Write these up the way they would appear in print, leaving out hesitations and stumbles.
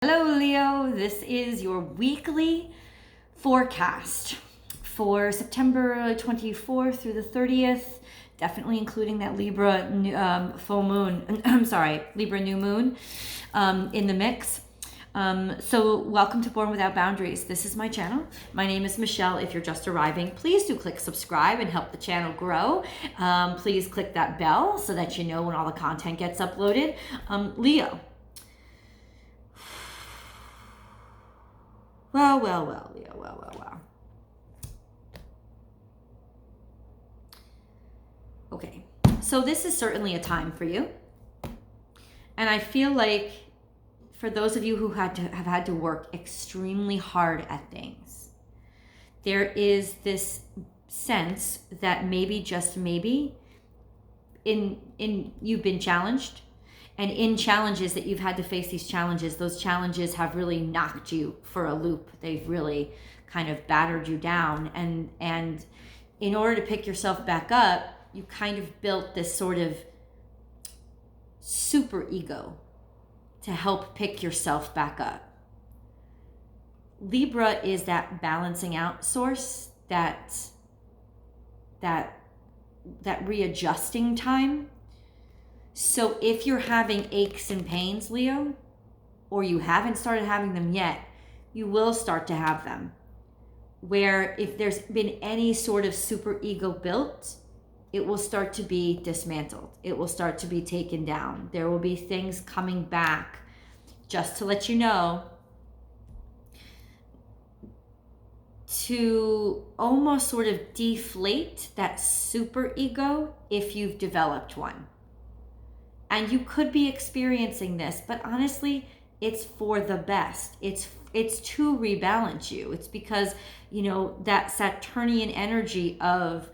Hello, Leo. This is your weekly forecast for September 24th through the 30th, definitely including that Libra full moon, Libra new moon in the mix. So welcome to Born Without Boundaries. This is my channel. My name is Michelle. If you're just arriving, please do click subscribe and help the channel grow. Please click that bell so that you know when all the content gets uploaded. Leo. Well, Leo, well. Okay, so this is certainly a time for you. And I feel like for those of you who have had to work extremely hard at things, there is this sense that maybe, just maybe, in you've been challenged. And in challenges that you've had to face these challenges, those challenges have really knocked you for a loop. They've really kind of battered you down. And in order to pick yourself back up, you kind of built this sort of super ego to help pick yourself back up. Libra is that balancing out source, that readjusting time. So if you're having aches and pains, Leo, or you haven't started having them yet, you will start to have them. Where if there's been any sort of super ego built, it will start to be dismantled. It will start to be taken down. There will be things coming back. Just to let you know, to almost sort of deflate that super ego if you've developed one. And you could be experiencing this, but honestly, it's for the best. It's to rebalance you. It's because, that Saturnian energy of,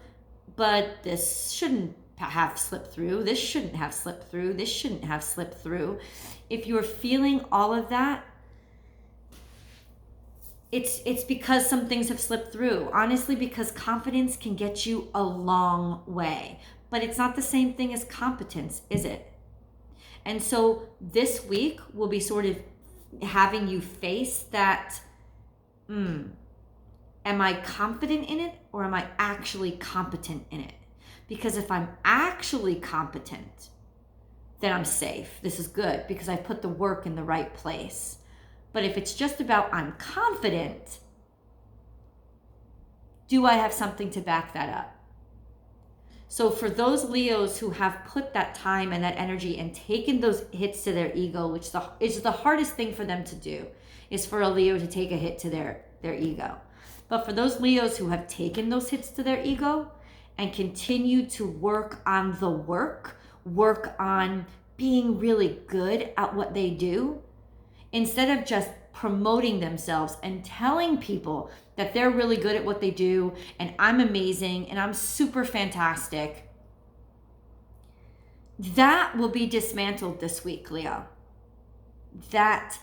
but this shouldn't have slipped through. This shouldn't have slipped through. This shouldn't have slipped through. If you're feeling all of that, it's because some things have slipped through. Honestly, because confidence can get you a long way. But it's not the same thing as competence, is it? And so this week will be sort of having you face that, am I confident in it or am I actually competent in it? Because if I'm actually competent, then I'm safe. This is good because I put the work in the right place. But if it's just about I'm confident, do I have something to back that up? So for those Leos who have put that time and that energy and taken those hits to their ego, which is the hardest thing for them to do, is for a Leo to take a hit to their ego. But for those Leos who have taken those hits to their ego and continue to work on the work on being really good at what they do, instead of just promoting themselves and telling people that they're really good at what they do and I'm amazing and I'm super fantastic, that will be dismantled this week, Leo. That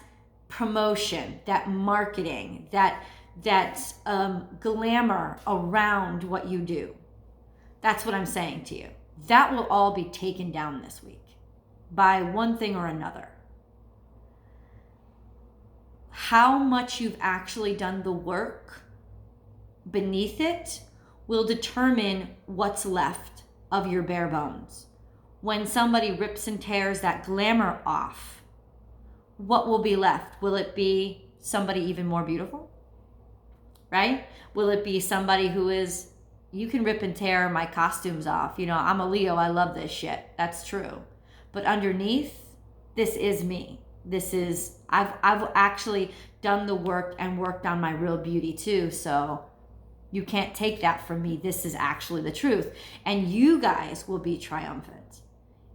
promotion, that marketing, that glamour around what you do. That's what I'm saying to you. That will all be taken down this week by one thing or another. How much you've actually done the work beneath it will determine what's left of your bare bones. When somebody rips and tears that glamour off, what will be left? Will it be somebody even more beautiful? Right? Will it be somebody who is, you can rip and tear my costumes off. I'm a Leo. I love this shit. That's true. But underneath, this is me. I've actually done the work and worked on my real beauty too. So you can't take that from me. This is actually the truth. And you guys will be triumphant.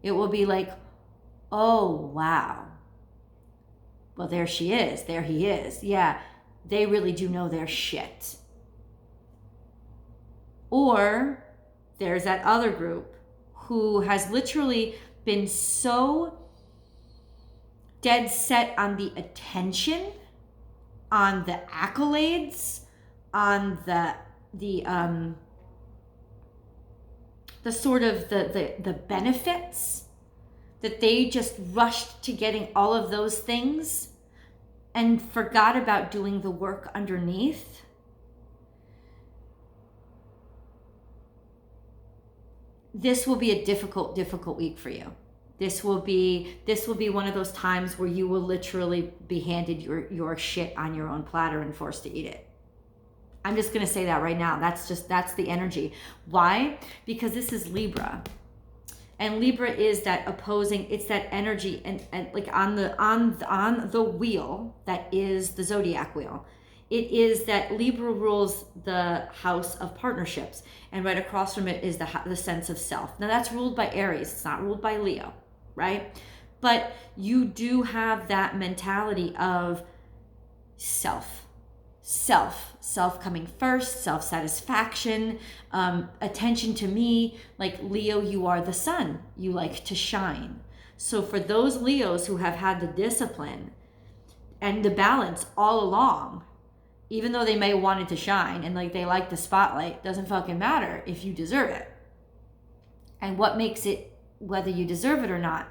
It will be like, oh, wow. Well, there she is. There he is. Yeah, they really do know their shit. Or there's that other group who has literally been so dead set on the attention, on the accolades, on the sort of the benefits, that they just rushed to getting all of those things and forgot about doing the work underneath, this will be a difficult week for you. This will be one of those times where you will literally be handed your shit on your own platter and forced to eat it. I'm just going to say that right now. That's the energy. Why? Because this is Libra. And Libra is that opposing, it's that energy and like on the wheel that is the zodiac wheel. It is that Libra rules the house of partnerships, and right across from it is the sense of self. Now that's ruled by Aries. It's not ruled by Leo, right? But you do have that mentality of self coming first, self-satisfaction, attention to me. Like Leo, you are the sun. You like to shine. So for those Leos who have had the discipline and the balance all along, even though they may wanted to shine and like they like the spotlight, doesn't fucking matter if you deserve it. And what makes it whether you deserve it or not?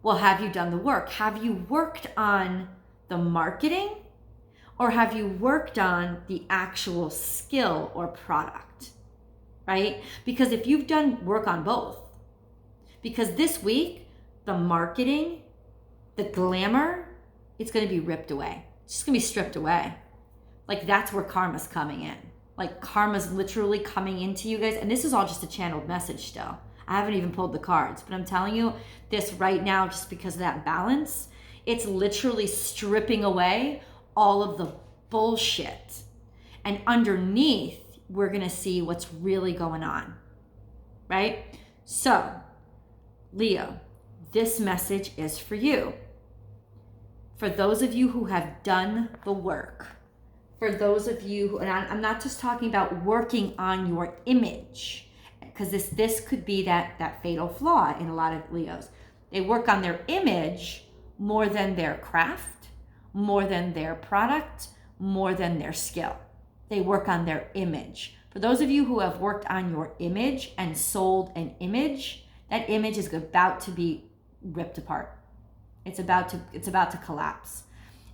Well, have you done the work? Have you worked on the marketing? Or have you worked on the actual skill or product, right? Because if you've done work on both, because this week, the marketing, the glamour, it's going to be ripped away. It's just going to be stripped away. Like that's where karma's coming in. Like karma's literally coming into you guys. And this is all just a channeled message still. I haven't even pulled the cards, but I'm telling you this right now, just because of that balance, it's literally stripping away all of the bullshit. And underneath, we're going to see what's really going on, right? So, Leo, this message is for you. For those of you who have done the work, for those of you who, and I'm not just talking about working on your image, because this could be that fatal flaw in a lot of Leos. They work on their image more than their craft, more than their product, more than their skill. They work on their image. For those of you who have worked on your image and sold an image, that image is about to be ripped apart. It's about to collapse.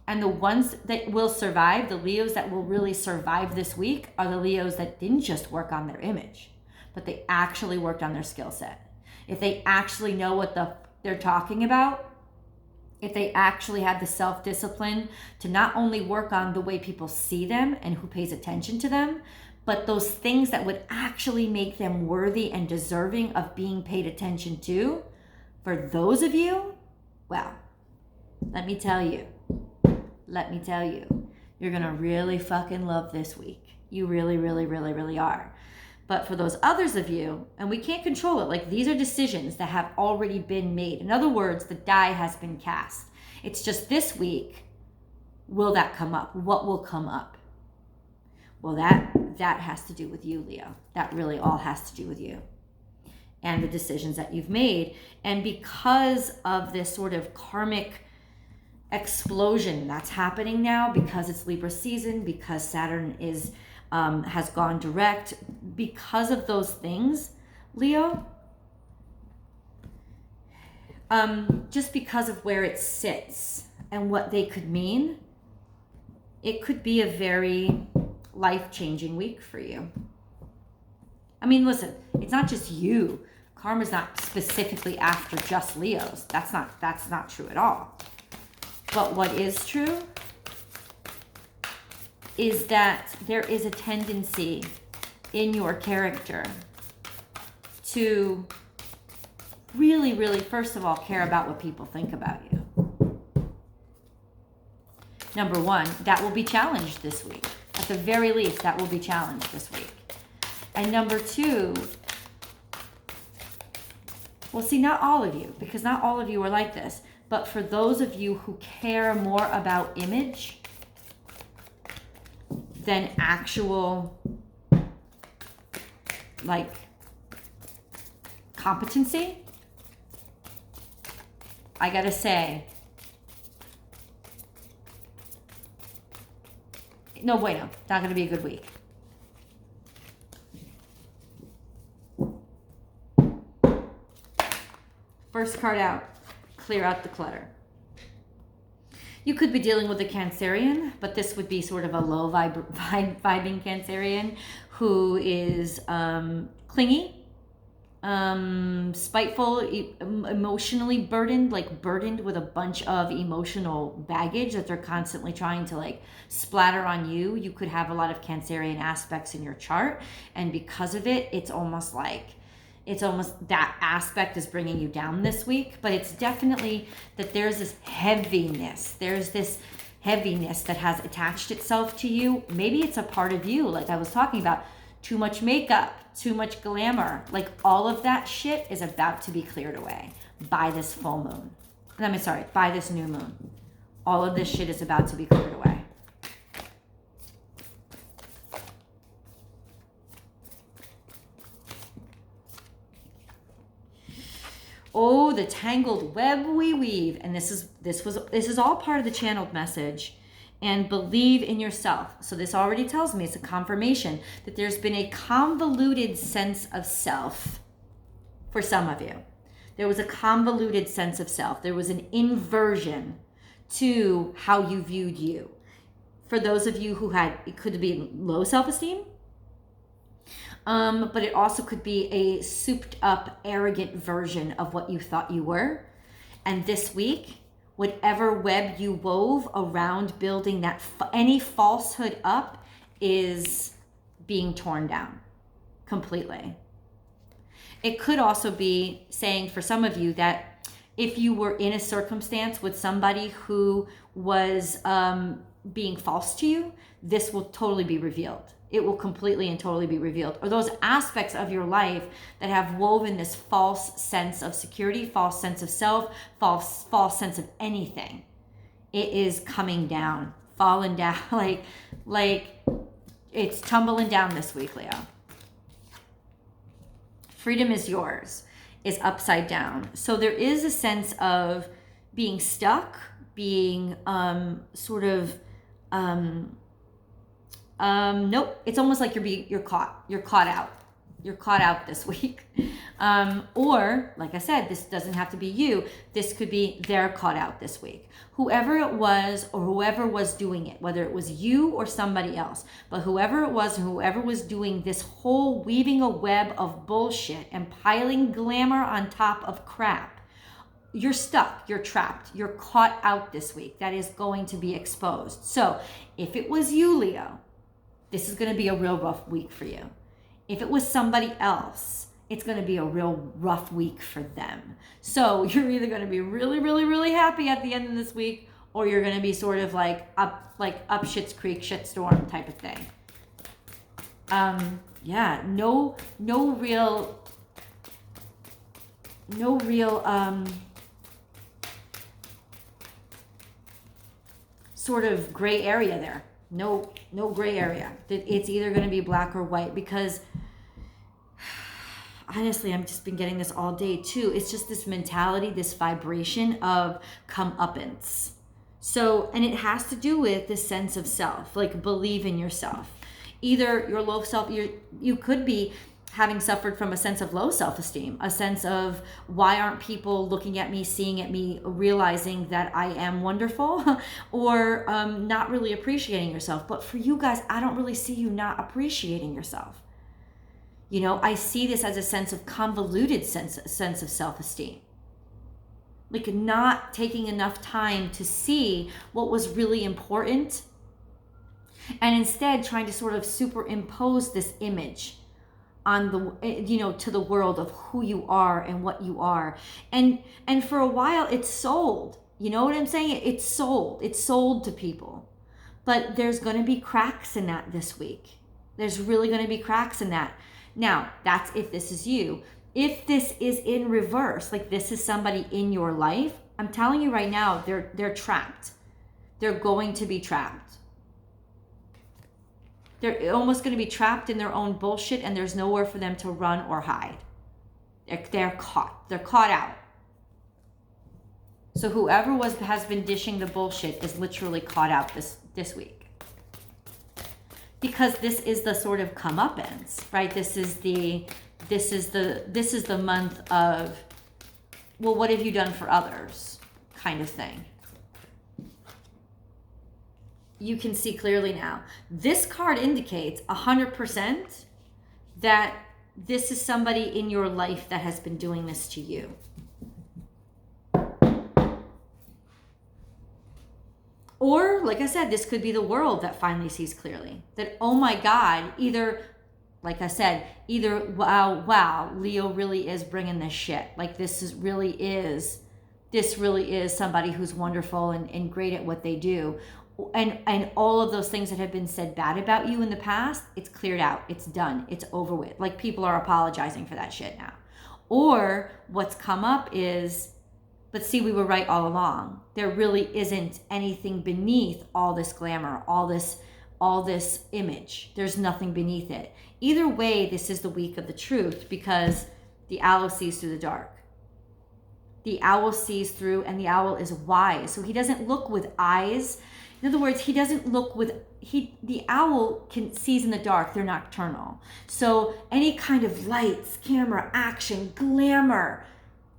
And the ones that will survive, the Leos that will really survive this week, are the Leos that didn't just work on their image, but they actually worked on their skill set. If they actually know what they're talking about, if they actually have the self-discipline to not only work on the way people see them and who pays attention to them, but those things that would actually make them worthy and deserving of being paid attention to, for those of you, well, let me tell you, you're gonna really fucking love this week. You really, really, really, really are. But for those others of you, and we can't control it, like these are decisions that have already been made. In other words, the die has been cast. It's just this week, will that come up? What will come up? Well, that has to do with you, Leo. That really all has to do with you and the decisions that you've made. And because of this sort of karmic explosion that's happening now, because it's Libra season, because Saturn has gone direct, because of those things, Leo, just because of where it sits and what they could mean, it could be a very life-changing week for you. I mean, listen, it's not just you. Karma's not specifically after just Leos. That's not true at all. But what is true is that there is a tendency in your character to really, really, first of all, care about what people think about you. Number one, that will be challenged this week. At the very least, that will be challenged this week. And number two, well, see, not all of you, because not all of you are like this, but for those of you who care more about image than actual, like, competency, I gotta say, no bueno, not gonna be a good week. First card out, clear out the clutter. You could be dealing with a Cancerian, but this would be sort of a low vibing Cancerian who is clingy, spiteful, emotionally burdened, like burdened with a bunch of emotional baggage that they're constantly trying to like splatter on you. You could have a lot of Cancerian aspects in your chart, and because of it, it's almost that aspect is bringing you down this week. But it's definitely that there's this heaviness that has attached itself to you. Maybe it's a part of you, like I was talking about, too much makeup, too much glamour, like all of that shit is about to be cleared away by this full moon. By this new moon. All of this shit is about to be cleared away. Oh, the tangled web we weave. And this is all part of the channeled message. And believe in yourself. So this already tells me, it's a confirmation that there's been a convoluted sense of self for some of you. There was a convoluted sense of self. There was an inversion to how you viewed you. For those of you who it could be low self-esteem, but it also could be a souped up, arrogant version of what you thought you were. And this week, whatever web you wove around building that, any falsehood up is being torn down completely. It could also be saying for some of you that if you were in a circumstance with somebody who was being false to you, this will totally be revealed. It will completely and totally be revealed. Or those aspects of your life that have woven this false sense of security, false sense of self, false sense of anything. It is coming down, falling down, like it's tumbling down this week, Leo. Freedom is yours is upside down. So there is a sense of being stuck, being nope, it's almost like you're caught out this week. Or like I said, this doesn't have to be you. This could be they're caught out this week. Whoever it was or whoever was doing it, whether it was you or somebody else, but whoever it was, whoever was doing this whole weaving a web of bullshit and piling glamour on top of crap, you're stuck, you're trapped, you're caught out this week. That is going to be exposed. So if it was you, Leo, this is going to be a real rough week for you. If it was somebody else, it's going to be a real rough week for them. So you're either going to be really, really, really happy at the end of this week, or you're going to be sort of like up Schitt's Creek, shitstorm type of thing. No real sort of gray area there. No gray area. It's either going to be black or white, because honestly, I've just been getting this all day too. It's just this mentality, this vibration of comeuppance. So, and it has to do with this sense of self, like believe in yourself. Either your low self, you could be having suffered from a sense of low self-esteem, a sense of why aren't people looking at me, seeing at me, realizing that I am wonderful, or not really appreciating yourself. But for you guys, I don't really see you not appreciating yourself. You know, I see this as a sense of convoluted sense of self-esteem. Like not taking enough time to see what was really important, and instead trying to sort of superimpose this image on to the world of who you are and what you are. And for a while it's sold. You know what I'm saying? It's sold to people. But there's going to be cracks in that this week. There's really going to be cracks in that. Now, that's if this is you. If this is in reverse, like this is somebody in your life, I'm telling you right now, they're trapped. They're going to be trapped. They're almost going to be trapped in their own bullshit, and there's nowhere for them to run or hide. They're caught. They're caught out. So whoever has been dishing the bullshit is literally caught out this week. Because this is the sort of comeuppance, right? This is the month of, well, what have you done for others kind of thing. you can see clearly now. This card indicates 100% that this is somebody in your life that has been doing this to you. Or, like I said, this could be the world that finally sees clearly. That, oh my God, either, like I said, either, wow, Leo really is bringing this shit. Like this really is somebody who's wonderful and great at what they do. And all of those things that have been said bad about you in the past, it's cleared out. It's done. It's over with. Like people are apologizing for that shit now. Or what's come up is, but see, we were right all along. There really isn't anything beneath all this glamour, all this image. There's nothing beneath it. Either way, this is the week of the truth because the owl sees through the dark. The owl sees through, and the owl is wise. So he doesn't look with eyes. In other words, he doesn't look with, the owl sees in the dark, they're nocturnal. So any kind of lights, camera, action, glamour,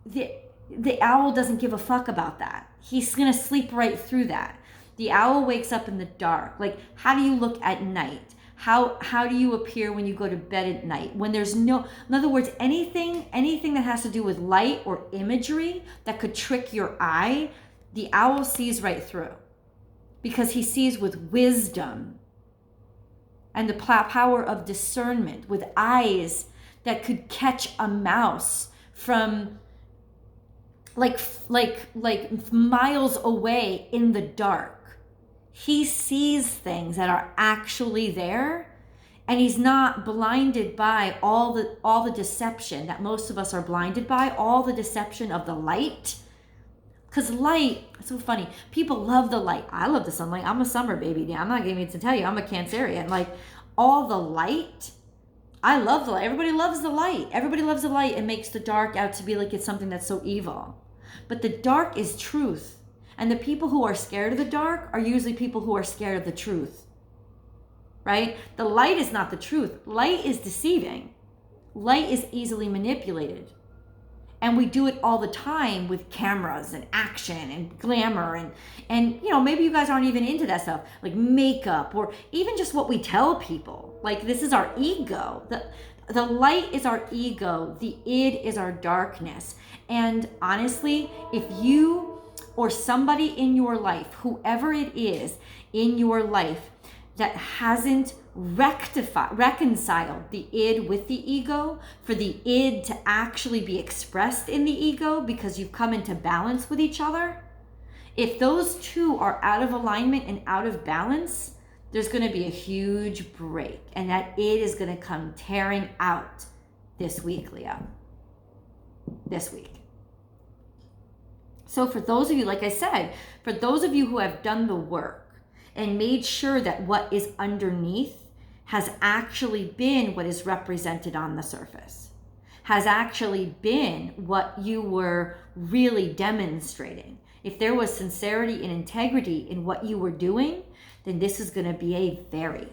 the owl doesn't give a fuck about that. He's gonna sleep right through that. The owl wakes up in the dark. Like, how do you look at night? How do you appear when you go to bed at night? When there's no, in other words, anything that has to do with light or imagery that could trick your eye, the owl sees right through. Because he sees with wisdom and the power of discernment, with eyes that could catch a mouse from like miles away in the dark. He sees things that are actually there, and he's not blinded by all the deception that most of us are blinded by, all the deception of the light. Because light, it's so funny. People love the light. I love the sunlight. I'm a summer baby. I'm not going to tell you. I'm a Cancerian. Like, all the light, I love the light. Everybody loves the light. Everybody loves the light and makes the dark out to be like it's something that's so evil. But the dark is truth. And the people who are scared of the dark are usually people who are scared of the truth. Right? The light is not the truth. Light is deceiving. Light is easily manipulated. And we do it all the time with cameras and action and glamour and you know, maybe you guys aren't even into that stuff, like makeup or even just what we tell people. Like, this is our ego. The light is our ego. The id is our darkness. And honestly, if you or somebody in your life, whoever it is in your life, that hasn't reconciled the id with the ego, for the id to actually be expressed in the ego because you've come into balance with each other, if those two are out of alignment and out of balance, there's going to be a huge break, and that id is going to come tearing out this week, Leo. This week. So for those of you, like I said, for those of you who have done the work and made sure that what is underneath has actually been what is represented on the surface, has actually been what you were really demonstrating. If there was sincerity and integrity in what you were doing, then this is going to be a very,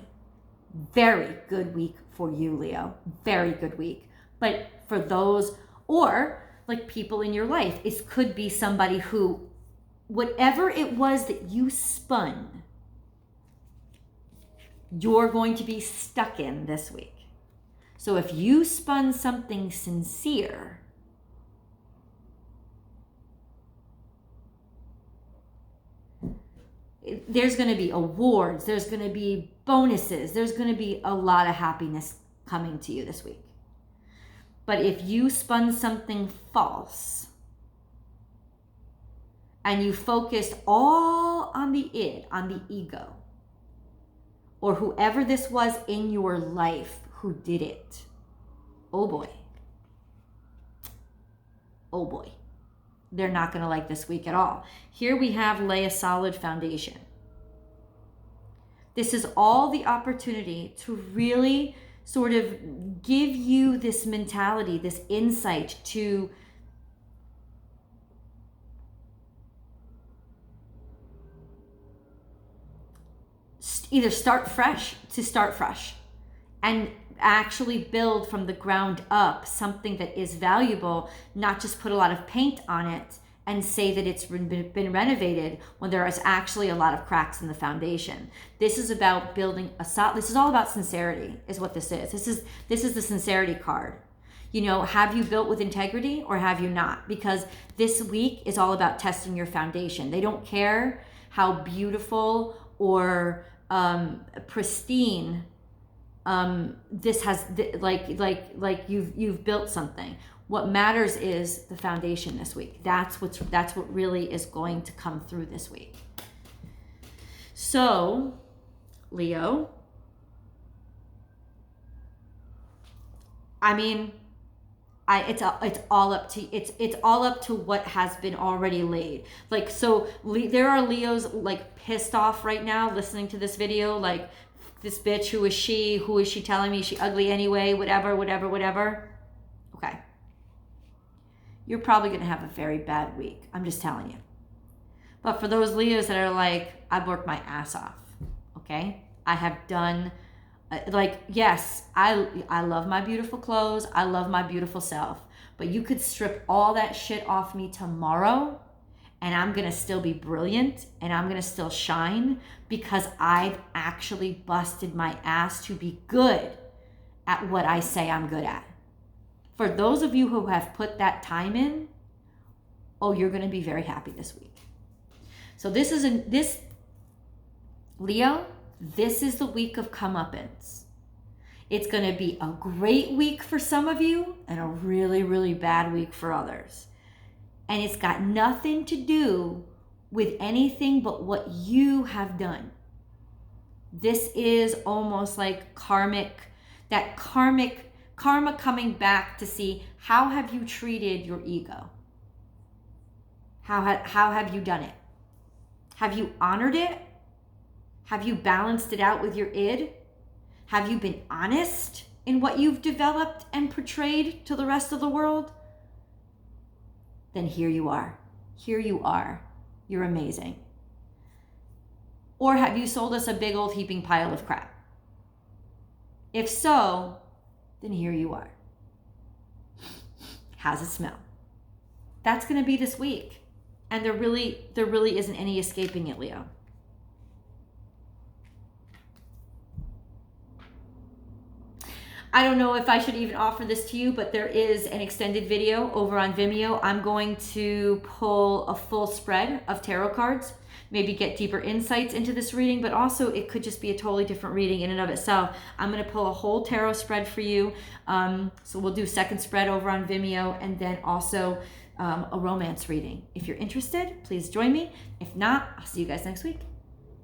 very good week for you, Leo. Very good week. But for those, or like people in your life, it could be somebody who, whatever it was that you spun, you're going to be stuck in this week. So if you spun something sincere, there's going to be awards, there's going to be bonuses, there's going to be a lot of happiness coming to you this week. But if you spun something false and you focused all on the id, on the ego, or whoever this was in your life who did it, oh boy. Oh boy. They're not going to like this week at all. Here we have lay a solid foundation. This is all the opportunity to really sort of give you this mentality, this insight to either start fresh and actually build from the ground up something that is valuable, not just put a lot of paint on it and say that it's been renovated when there is actually a lot of cracks in the foundation. This is about building a solid, this is all about sincerity is what this is. This is the sincerity card. You know, have you built with integrity or have you not? Because this week is all about testing your foundation. They don't care how beautiful or pristine this has, like you've built something. What matters is the foundation this week. That's what really is going to come through this week. So, Leo, I mean, it's all up to what has been already laid. Like, so there are Leos like pissed off right now listening to this video, like, this bitch, who is she telling me she ugly anyway, whatever. Okay. You're probably going to have a very bad week. I'm just telling you. But for those Leos that are like, I've worked my ass off. Okay. I have done, like, yes, I love my beautiful clothes. I love my beautiful self. But you could strip all that shit off me tomorrow and I'm going to still be brilliant and I'm going to still shine because I've actually busted my ass to be good at what I say I'm good at. For those of you who have put that time in, oh, you're going to be very happy this week. So Leo, this is the week of comeuppance. It's going to be a great week for some of you and a really, really bad week for others. And it's got nothing to do with anything but what you have done. This is almost like karma coming back to see how have you treated your ego? How have you done it? Have you honored it? Have you balanced it out with your id? Have you been honest in what you've developed and portrayed to the rest of the world? Then here you are. Here you are. You're amazing. Or have you sold us a big old heaping pile of crap? If so, then here you are. How's it smell? That's going to be this week. And there really isn't any escaping it, Leo. I don't know if I should even offer this to you, but there is an extended video over on Vimeo. I'm going to pull a full spread of tarot cards, maybe get deeper insights into this reading, but also it could just be a totally different reading in and of itself. I'm going to pull a whole tarot spread for you. So we'll do second spread over on Vimeo and then also a romance reading. If you're interested, please join me. If not, I'll see you guys next week.